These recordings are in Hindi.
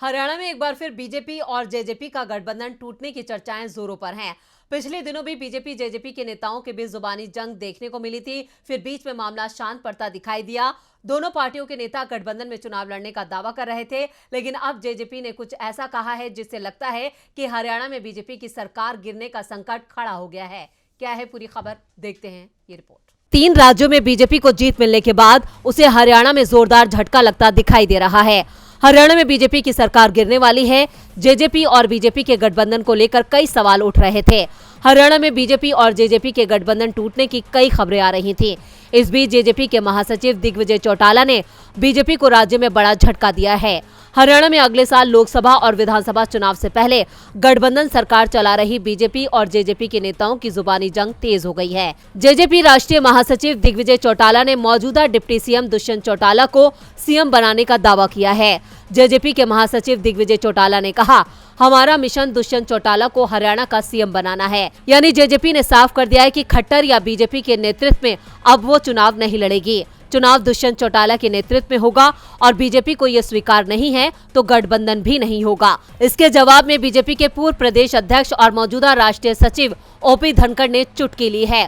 हरियाणा में एक बार फिर बीजेपी और जेजेपी का गठबंधन टूटने की चर्चाएं जोरों पर हैं। पिछले दिनों भी बीजेपी जेजेपी के नेताओं के बीच जुबानी जंग देखने को मिली थी, फिर बीच में मामला शांत पड़ता दिखाई दिया। दोनों पार्टियों के नेता गठबंधन में चुनाव लड़ने का दावा कर रहे थे, लेकिन अब जेजेपी ने कुछ ऐसा कहा है जिससे लगता है कि हरियाणा में बीजेपी की सरकार गिरने का संकट खड़ा हो गया है। क्या है पूरी खबर, देखते हैं ये रिपोर्ट। 3 राज्यों में बीजेपी को जीत मिलने के बाद उसे हरियाणा में जोरदार झटका लगता दिखाई दे रहा है। हरियाणा में बीजेपी की सरकार गिरने वाली है। जेजेपी और बीजेपी के गठबंधन को लेकर कई सवाल उठ रहे थे। हरियाणा में बीजेपी और जेजेपी के गठबंधन टूटने की कई खबरें आ रही थीं। इस बीच जेजेपी के महासचिव दिग्विजय चौटाला ने बीजेपी को राज्य में बड़ा झटका दिया है। हरियाणा में अगले साल लोकसभा और विधानसभा चुनाव से पहले गठबंधन सरकार चला रही बीजेपी और जेजेपी के नेताओं की जुबानी जंग तेज हो गई है। जेजेपी राष्ट्रीय महासचिव दिग्विजय चौटाला ने मौजूदा डिप्टी सीएम दुष्यंत चौटाला को सीएम बनाने का दावा किया है। जेजेपी के महासचिव दिग्विजय चौटाला ने कहा, हमारा मिशन दुष्यंत चौटाला को हरियाणा का सीएम बनाना है। यानी जेजेपी ने साफ कर दिया है कि खट्टर या बीजेपी के नेतृत्व में अब वो चुनाव नहीं लड़ेगी। चुनाव दुष्यंत चौटाला के नेतृत्व में होगा और बीजेपी को ये स्वीकार नहीं है तो गठबंधन भी नहीं होगा। इसके जवाब में बीजेपी के पूर्व प्रदेश अध्यक्ष और मौजूदा राष्ट्रीय सचिव ओपी धनखड़ ने चुटकी ली है।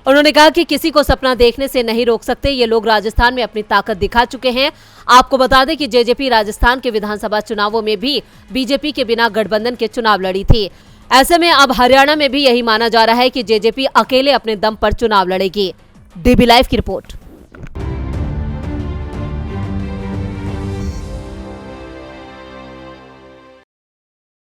उन्होंने कहा कि किसी को सपना देखने से नहीं रोक सकते, ये लोग राजस्थान में अपनी ताकत दिखा चुके हैं। आपको बता दें कि जेजेपी राजस्थान के विधानसभा चुनावों में भी बीजेपी के बिना गठबंधन के चुनाव लड़ी थी। ऐसे में अब हरियाणा में भी यही माना जा रहा है कि जेजेपी अकेले अपने दम पर चुनाव लड़ेगी। डीबी लाइव की रिपोर्ट।